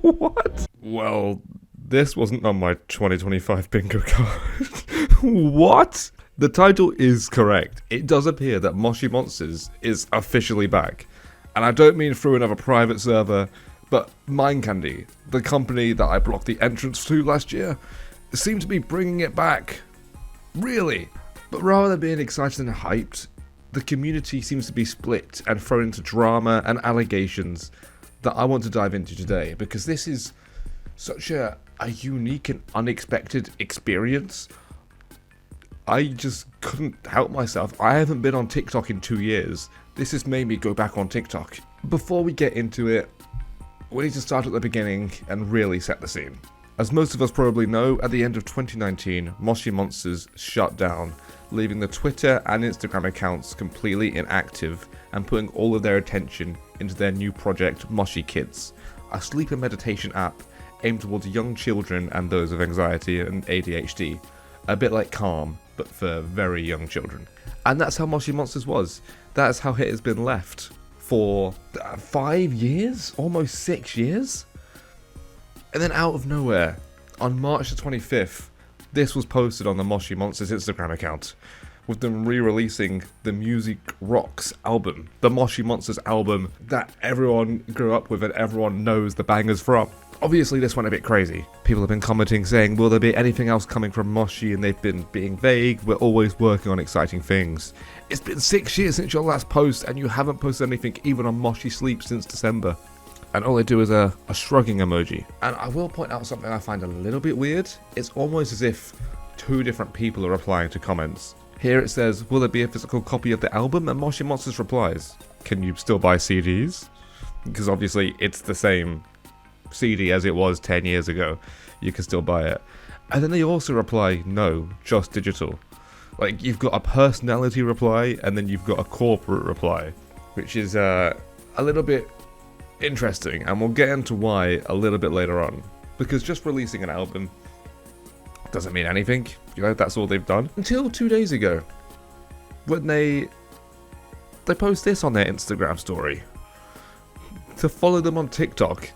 What? Well, this wasn't on my 2025 bingo card. What? The title is correct. It does appear that Moshi Monsters is officially back. And I don't mean through another private server, but Mind Candy, the company that I blocked the entrance to last year, seem to be bringing it back. Really. But rather than being excited and hyped, the community seems to be split and thrown into drama and allegations that I want to dive into today, because this is such a unique and unexpected experience. I just couldn't help myself. I haven't been on TikTok in 2 years. This has made me go back on TikTok. Before we get into it, we need to start at the beginning and really set the scene. As most of us probably know, at the end of 2019, Moshi Monsters shut down, leaving the Twitter and Instagram accounts completely inactive and putting all of their attention into their new project, Moshi Kids, a sleep and meditation app aimed towards young children and those with anxiety and ADHD, a bit like Calm, but for very young children. And that's how Moshi Monsters was. That's how it has been left for 5 years, almost 6 years. And then out of nowhere, on March the 25th, this was posted on the Moshi Monsters Instagram account, with them re-releasing the Music Rocks album, the Moshi Monsters album that everyone grew up with and everyone knows the bangers from. Obviously this went a bit crazy. People have been commenting saying, will there be anything else coming from Moshi? And they've been being vague. We're always working on exciting things. It's been 6 years since your last post and you haven't posted anything even on Moshi Sleep since December. And all they do is a shrugging emoji. And I will point out something I find a little bit weird. It's almost as if 2 different people are replying to comments. Here it says, will there be a physical copy of the album? And Moshi Monsters replies, can you still buy CDs? Because obviously it's the same CD as it was 10 years ago. You can still buy it. And then they also reply, no, just digital. Like, you've got a personality reply and then you've got a corporate reply, which is a little bit interesting, and we'll get into why a little bit later on. Because just releasing an album doesn't mean anything, you know, that's all they've done. Until 2 days ago, when they post this on their Instagram story. To follow them on TikTok.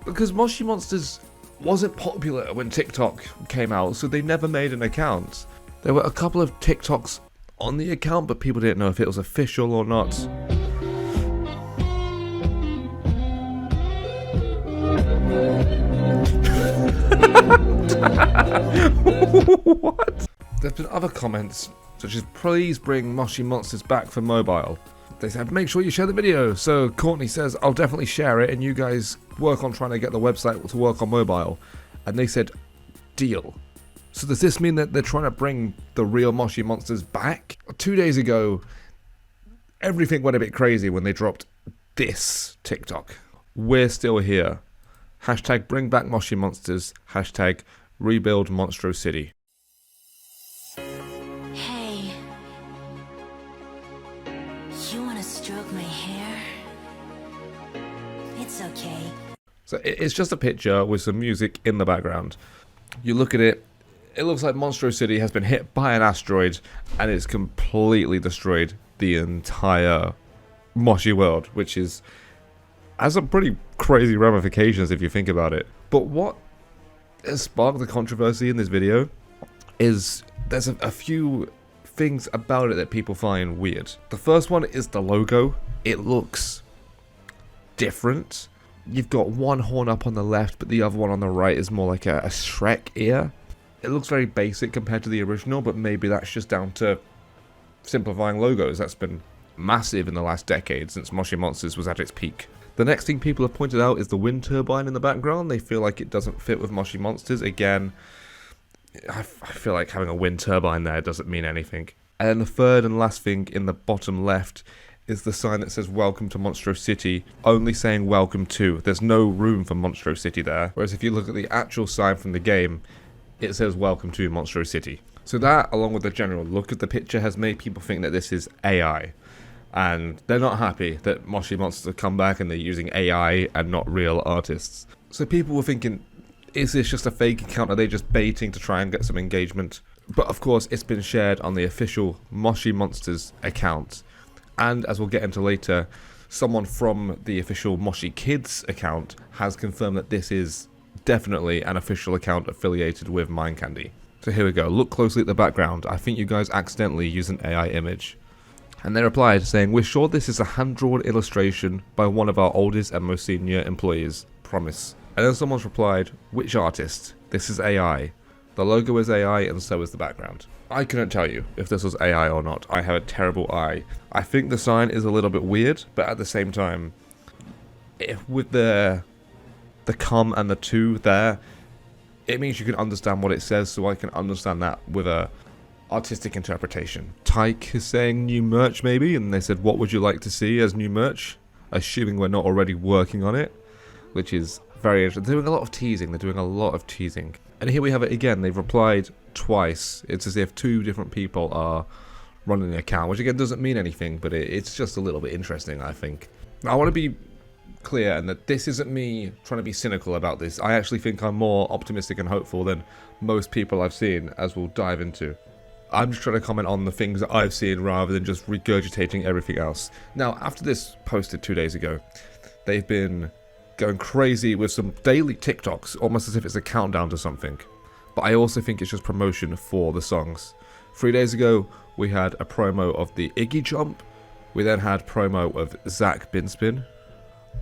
Because Moshi Monsters wasn't popular when TikTok came out, so they never made an account. There were a couple of TikToks on the account, but people didn't know if it was official or not. What? There's been other comments, such as, please bring Moshi Monsters back for mobile. They said, make sure you share the video. So Courtney says, I'll definitely share it, and you guys work on trying to get the website to work on mobile. And they said, deal. So does this mean that they're trying to bring the real Moshi Monsters back? 2 days ago, everything went a bit crazy when they dropped this TikTok. We're still here. Hashtag bring back Moshi Monsters. Hashtag rebuild Monstro City. Hey, you want to stroke my hair? It's okay. So it's just a picture with some music in the background. You look at it, it looks like Monstro City has been hit by an asteroid and it's completely destroyed the entire Moshi world, which has some pretty crazy ramifications if you think about it. But what has sparked the controversy in this video is there's a few things about it that people find weird. The first one is the logo. It looks different. You've got one horn up on the left, but the other one on the right is more like a Shrek ear. It looks very basic compared to the original, but maybe that's just down to simplifying logos. That's been massive in the last decade since Moshi Monsters was at its peak. The next thing people have pointed out is the wind turbine in the background. They feel like it doesn't fit with Moshi Monsters. Again, I feel like having a wind turbine there doesn't mean anything. And then the third and last thing in the bottom left is the sign that says welcome to Monstro City, only saying welcome to. There's no room for Monstro City there. Whereas if you look at the actual sign from the game, it says welcome to Monstro City. So that, along with the general look of the picture, has made people think that this is AI. And they're not happy that Moshi Monsters have come back and they're using AI and not real artists. So people were thinking, is this just a fake account? Are they just baiting to try and get some engagement? But of course, it's been shared on the official Moshi Monsters account. And as we'll get into later, someone from the official Moshi Kids account has confirmed that this is definitely an official account affiliated with Mind Candy. So here we go. Look closely at the background. I think you guys accidentally used an AI image. And they replied saying, "We're sure this is a hand-drawn illustration by one of our oldest and most senior employees. Promise." And then someone's replied, "Which artist? This is AI. The logo is AI and so is the background." I couldn't tell you if this was AI or not. I have a terrible eye. I think the sign is a little bit weird, but at the same time, with the come and the to there, it means you can understand what it says, so I can understand that with a artistic interpretation. Tyke is saying new merch maybe, and they said, "What would you like to see as new merch?" Assuming we're not already working on it, which is very interesting. They're doing a lot of teasing. They're doing a lot of teasing. And here we have it again. They've replied twice. It's as if two different people are running the account, which again doesn't mean anything, but it's just a little bit interesting, I think. Now, I want to be clear, and that this isn't me trying to be cynical about this. I actually think I'm more optimistic and hopeful than most people I've seen, as we'll dive into. I'm just trying to comment on the things that I've seen rather than just regurgitating everything else. Now, after this posted 2 days ago, they've been going crazy with some daily TikToks, almost as if it's a countdown to something. But I also think it's just promotion for the songs. 3 days ago, we had a promo of the Iggy Jump. We then had promo of Zach Binspin.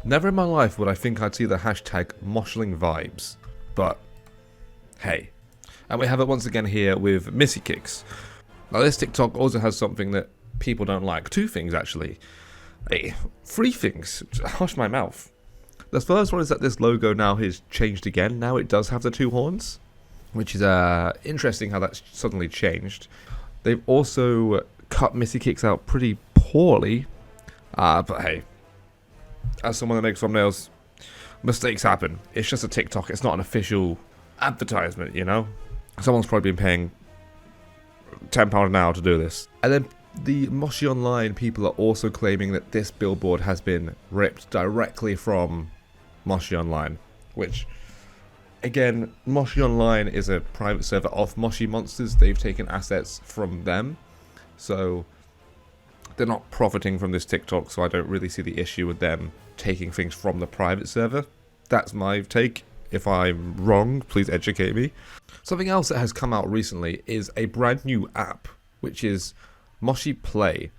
Never in my life would I think I'd see the hashtag Moshling Vibes. But, hey. And we have it once again here with Missy Kicks. Now this TikTok also has something that people don't like. Two things, actually. Three things. Hush my mouth. The first one is that this logo now has changed again. Now it does have the two horns, which is interesting how that's suddenly changed. They've also cut Missy Kicks out pretty poorly. But hey, as someone that makes thumbnails, mistakes happen. It's just a TikTok. It's not an official advertisement, you know? Someone's probably been paying £10 an hour to do this. And then the Moshi Online people are also claiming that this billboard has been ripped directly from Moshi Online, which, again, Moshi Online is a private server of Moshimonsters. They've taken assets from them, so they're not profiting from this TikTok, so I don't really see the issue with them taking things from the private server. That's my take. If I'm wrong, please educate me. Something else that has come out recently is a brand new app, which is Moshi Play,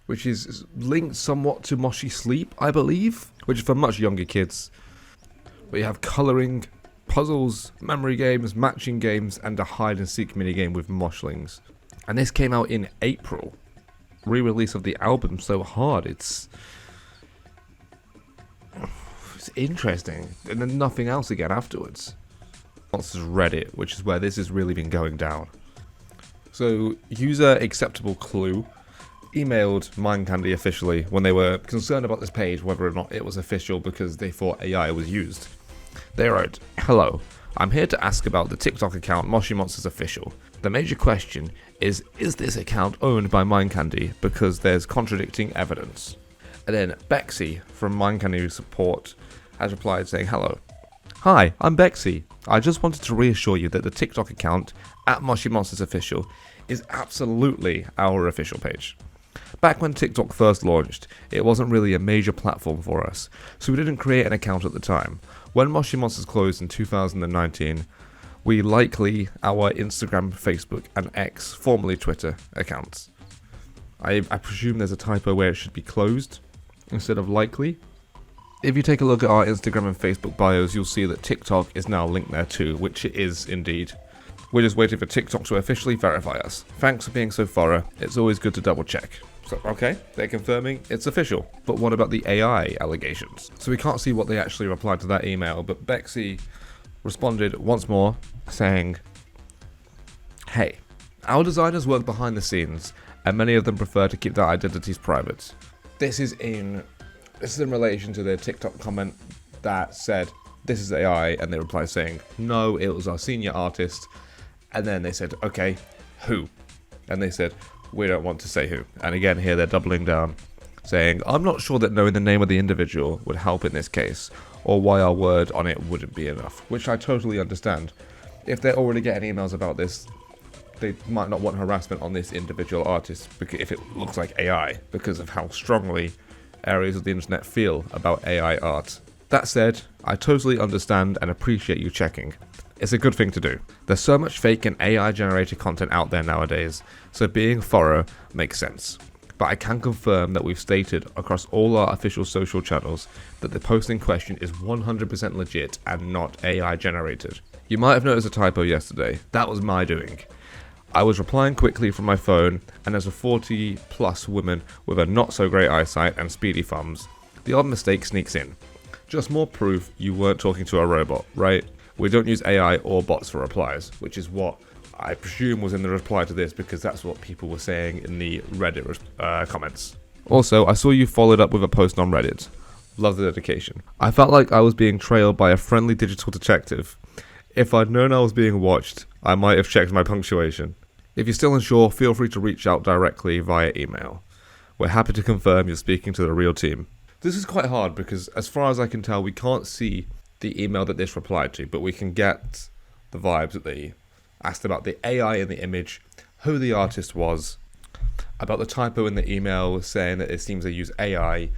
which is linked somewhat to Moshi Sleep, I believe, which is for much younger kids. We have colouring, puzzles, memory games, matching games, and a hide-and-seek minigame with Moshlings. And this came out in April. Re-release of the album So Hard. It's interesting. And then nothing else again afterwards. Monsters Reddit, which is where this has really been going down. So, user Acceptable Clue emailed Mind Candy officially when they were concerned about this page, whether or not it was official because they thought AI was used. They wrote, "Hello, I'm here to ask about the TikTok account Moshi Monsters Official. The major question is this account owned by Mind Candy because there's contradicting evidence?" And then Bexy from Mind Candy Support has replied saying, "Hello. Hi, I'm Bexy. I just wanted to reassure you that the TikTok account at Moshi Monsters Official is absolutely our official page. Back when TikTok first launched, it wasn't really a major platform for us, so we didn't create an account at the time. When Moshi Monsters closed in 2019, we likely our Instagram, Facebook, and X, formerly Twitter, accounts." I presume there's a typo where it should be closed instead of likely. If you take a look at our Instagram and Facebook bios, you'll see that TikTok is now linked there too, which it is indeed. We're just waiting for TikTok to officially verify us. Thanks for being so thorough. It's always good to double check. So, okay, they're confirming it's official. But what about the AI allegations? So we can't see what they actually replied to that email, but Bexy responded once more saying, "Hey, our designers work behind the scenes, and many of them prefer to keep their identities private." This is in relation to their TikTok comment that said, "This is AI," and they replied saying, "No, it was our senior artist." And then they said, "Okay, who?" And they said, "We don't want to say who." And again, here they're doubling down, saying, "I'm not sure that knowing the name of the individual would help in this case, or why our word on it wouldn't be enough," which I totally understand. If they're already getting emails about this, they might not want harassment on this individual artist if it looks like AI, because of how strongly areas of the internet feel about AI art. That said, I totally understand and appreciate you checking. It's a good thing to do. There's so much fake and AI generated content out there nowadays, so being thorough makes sense. But I can confirm that we've stated across all our official social channels that the post in question is 100% legit and not AI generated. You might have noticed a typo yesterday. That was my doing. I was replying quickly from my phone, and as a 40 plus woman with a not so great eyesight and speedy thumbs, the odd mistake sneaks in. Just more proof you weren't talking to a robot, right? We don't use AI or bots for replies, which is what I presume was in the reply to this, because that's what people were saying in the Reddit comments. Also, I saw you followed up with a post on Reddit. Love the dedication. I felt like I was being trailed by a friendly digital detective. If I'd known I was being watched, I might have checked my punctuation. If you're still unsure, feel free to reach out directly via email. We're happy to confirm you're speaking to the real team. This is quite hard because, as far as I can tell, we can't see the email that this replied to, but we can get the vibes that they asked about the AI in the image, who the artist was, about the typo in the email saying that it seems they use AI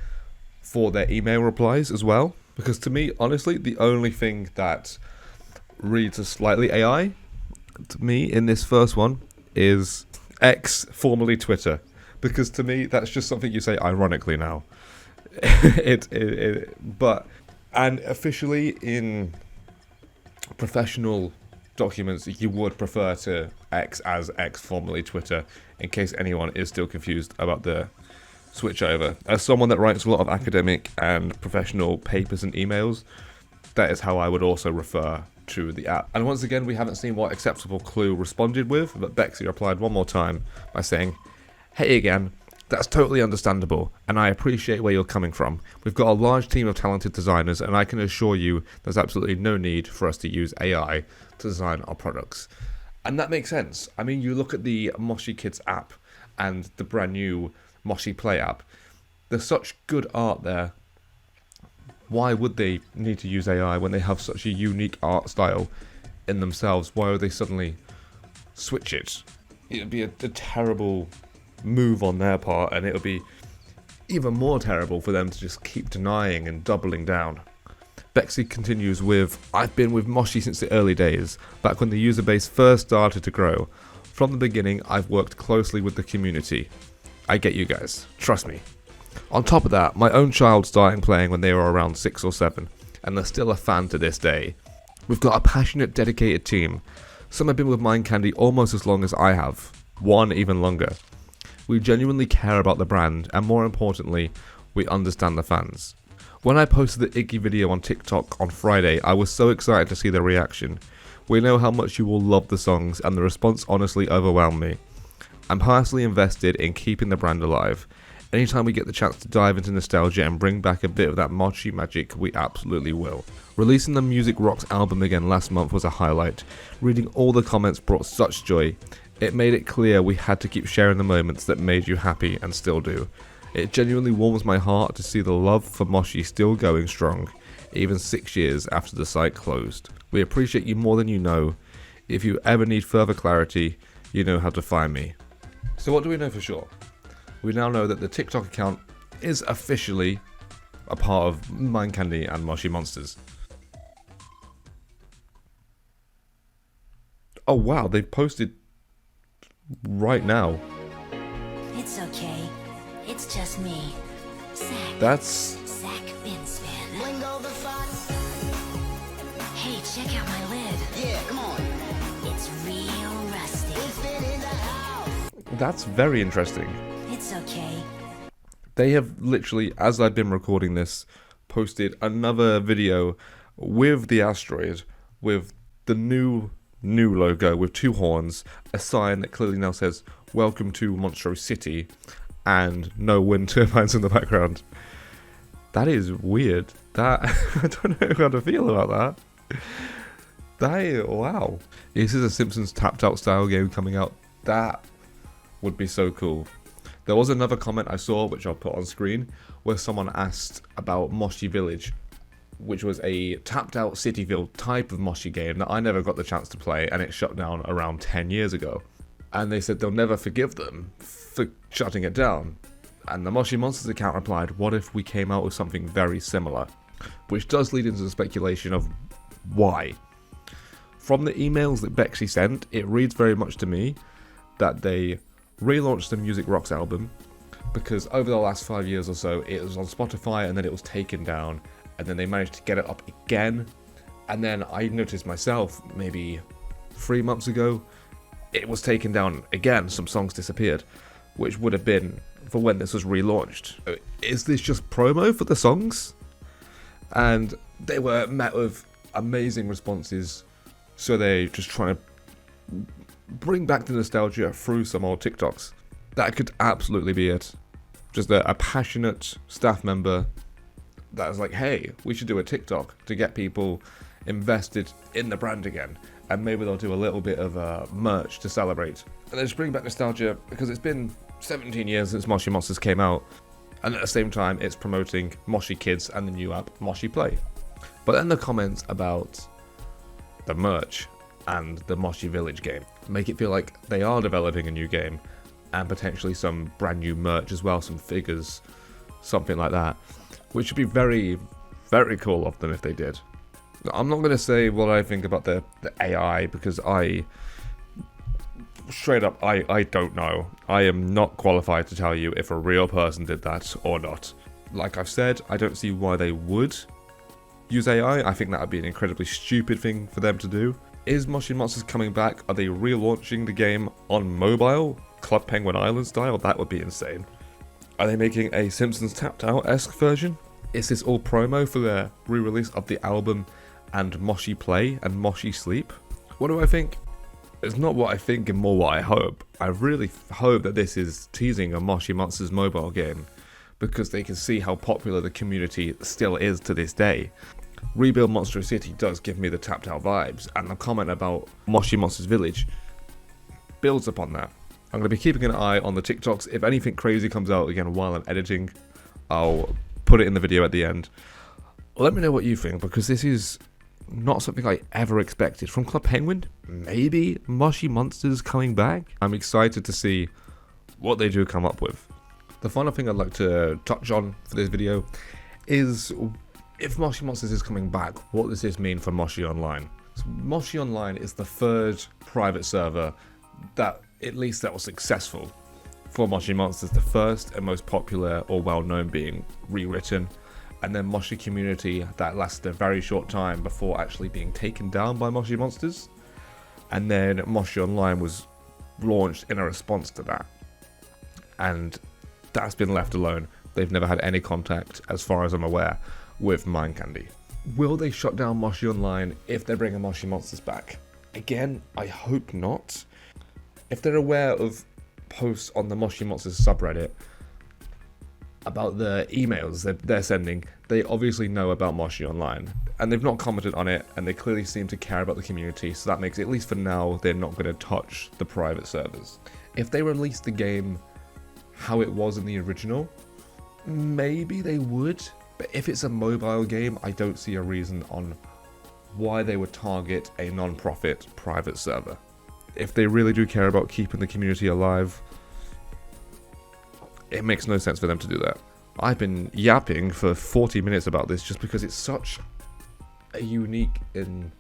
for their email replies as well. Because to me, honestly, the only thing that reads a slightly AI to me in this first one is X, formerly Twitter. Because to me, that's just something you say ironically now. And officially in professional documents, you would prefer to X as X, formerly Twitter, in case anyone is still confused about the switch over. As someone that writes a lot of academic and professional papers and emails, that is how I would also refer to the app. And once again, we haven't seen what acceptable clue responded with, but Bexy replied one more time by saying, "Hey again, that's totally understandable, and I appreciate where you're coming from. We've got a large team of talented designers, and I can assure you there's absolutely no need for us to use AI to design our products." And that makes sense. I mean, you look at the Moshi Kids app and the brand new Moshi Play app. There's such good art there. Why would they need to use AI when they have such a unique art style in themselves? Why would they suddenly switch it? It would be a terrible move on their part, and it would be even more terrible for them to just keep denying and doubling down. Bexy continues with, "I've been with Moshi since the early days, back when the user base first started to grow. From the beginning, I've worked closely with the community. I get you guys, trust me. On top of that, my own child started playing when they were around 6 or 7, and they're still a fan to this day. We've got a passionate, dedicated team. Some have been with Mind Candy almost as long as I have, one even longer. We genuinely care about the brand, and more importantly, we understand the fans. When I posted the Iggy video on TikTok on Friday, I was so excited to see the reaction. We know how much you will love the songs, and the response honestly overwhelmed me. I'm personally invested in keeping the brand alive. Anytime we get the chance to dive into nostalgia and bring back a bit of that Moshi magic, we absolutely will. Releasing the Music Rocks album again last month was a highlight. Reading all the comments brought such joy. It made it clear we had to keep sharing the moments that made you happy, and still do. It genuinely warms my heart to see the love for Moshi still going strong, even 6 years after the site closed. We appreciate you more than you know. If you ever need further clarity, you know how to find me." So what do we know for sure? We now know that the TikTok account is officially a part of Mind Candy and Moshi Monsters. Oh wow, they've posted right now. It's okay. It's just me. Zach. That's... Zach Binspan. Hey, check out my lid. Yeah, come on. It's real rusty. It's been in the house. That's very interesting. It's okay. They have literally, as I've been recording this, posted another video with the asteroid, with the new logo with 2 horns, a sign that clearly now says "Welcome to Monstro City," and no wind turbines in the background. That is weird. That I don't know how to feel about that. Wow. This is a Simpsons tapped out style game coming out. That would be so cool. There was another comment I saw, which I'll put on screen, where someone asked about Moshi Village, which was a tapped out Cityville type of Moshi game that I never got the chance to play, and it shut down around 10 years ago. And they said they'll never forgive them for shutting it down. And the Moshi Monsters account replied, what if we came out with something very similar? Which does lead into the speculation of why. From the emails that Bexy sent, it reads very much to me that they relaunched the Music Rocks album because over the last 5 years or so it was on Spotify and then it was taken down, and then they managed to get it up again, and then I noticed myself maybe 3 months ago it was taken down again. Some songs disappeared, which would have been for when this was relaunched. Is this just promo for the songs? And they were met with amazing responses, so they just trying to bring back the nostalgia through some old TikToks. That could absolutely be it. Just a passionate staff member that was like, hey, we should do a TikTok to get people invested in the brand again, and maybe they'll do a little bit of merch to celebrate. And they just bring back nostalgia because it's been 17 years since Moshi Monsters came out, and at the same time it's promoting Moshi Kids and the new app Moshi Play. But then the comments about the merch and the Moshi Village game make it feel like they are developing a new game and potentially some brand new merch as well, some figures, something like that, which would be very, very cool of them if they did. I'm not going to say what I think about the AI because straight up, I don't know. I am not qualified to tell you if a real person did that or not. Like I've said, I don't see why they would use AI. I think that would be an incredibly stupid thing for them to do. Is Moshi Monsters coming back? Are they relaunching the game on mobile? Club Penguin Island style? That would be insane. Are they making a Simpsons Tapped Out-esque version? Is this all promo for their re-release of the album and Moshi Play and Moshi Sleep? What do I think? It's not what I think and more what I hope. I really hope that this is teasing a Moshi Monsters mobile game because they can see how popular the community still is to this day. Rebuild Monstro City does give me the tapped out vibes, and the comment about Moshi Monsters Village builds upon that. I'm going to be keeping an eye on the TikToks. If anything crazy comes out again while I'm editing, I'll put it in the video at the end. Let me know what you think, because this is not something I ever expected. From Club Penguin, maybe Moshi Monsters coming back? I'm excited to see what they do come up with. The final thing I'd like to touch on for this video is, if Moshi Monsters is coming back, what does this mean for Moshi Online? So Moshi Online is the third private server that was successful for Moshi Monsters. The first and most popular or well-known being Rewritten, and then Moshi Community that lasted a very short time before actually being taken down by Moshi Monsters, and then Moshi Online was launched in a response to that, and that's been left alone. They've never had any contact, as far as I'm aware, with Mind Candy. Will they shut down Moshi Online if they bring a Moshi Monsters back? Again, I hope not. If they're aware of posts on the Moshi Monsters subreddit about the emails that they're sending, they obviously know about Moshi Online, and they've not commented on it, and they clearly seem to care about the community, so that makes it, at least for now, they're not going to touch the private servers. If they release the game how it was in the original, maybe they would, but if it's a mobile game, I don't see a reason on why they would target a non-profit private server. If they really do care about keeping the community alive, it makes no sense for them to do that. I've been yapping for 40 minutes about this just because it's such a unique and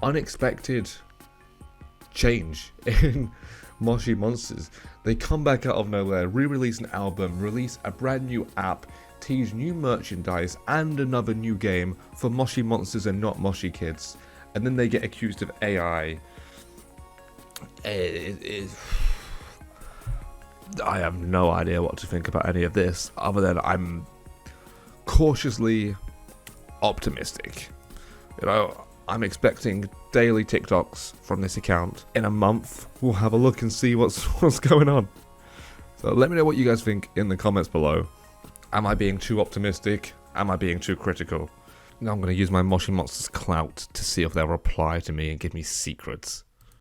unexpected change in Moshi Monsters. They come back out of nowhere, re-release an album, release a brand new app, tease new merchandise and another new game for Moshi Monsters and not Moshi Kids, and then they get accused of AI. I have no idea what to think about any of this, other than I'm cautiously optimistic. You know, I'm expecting daily TikToks from this account. In a month, we'll have a look and see what's going on. So let me know what you guys think in the comments below. Am I being too optimistic? Am I being too critical? Now I'm going to use my Moshi Monsters clout to see if they'll reply to me and give me secrets.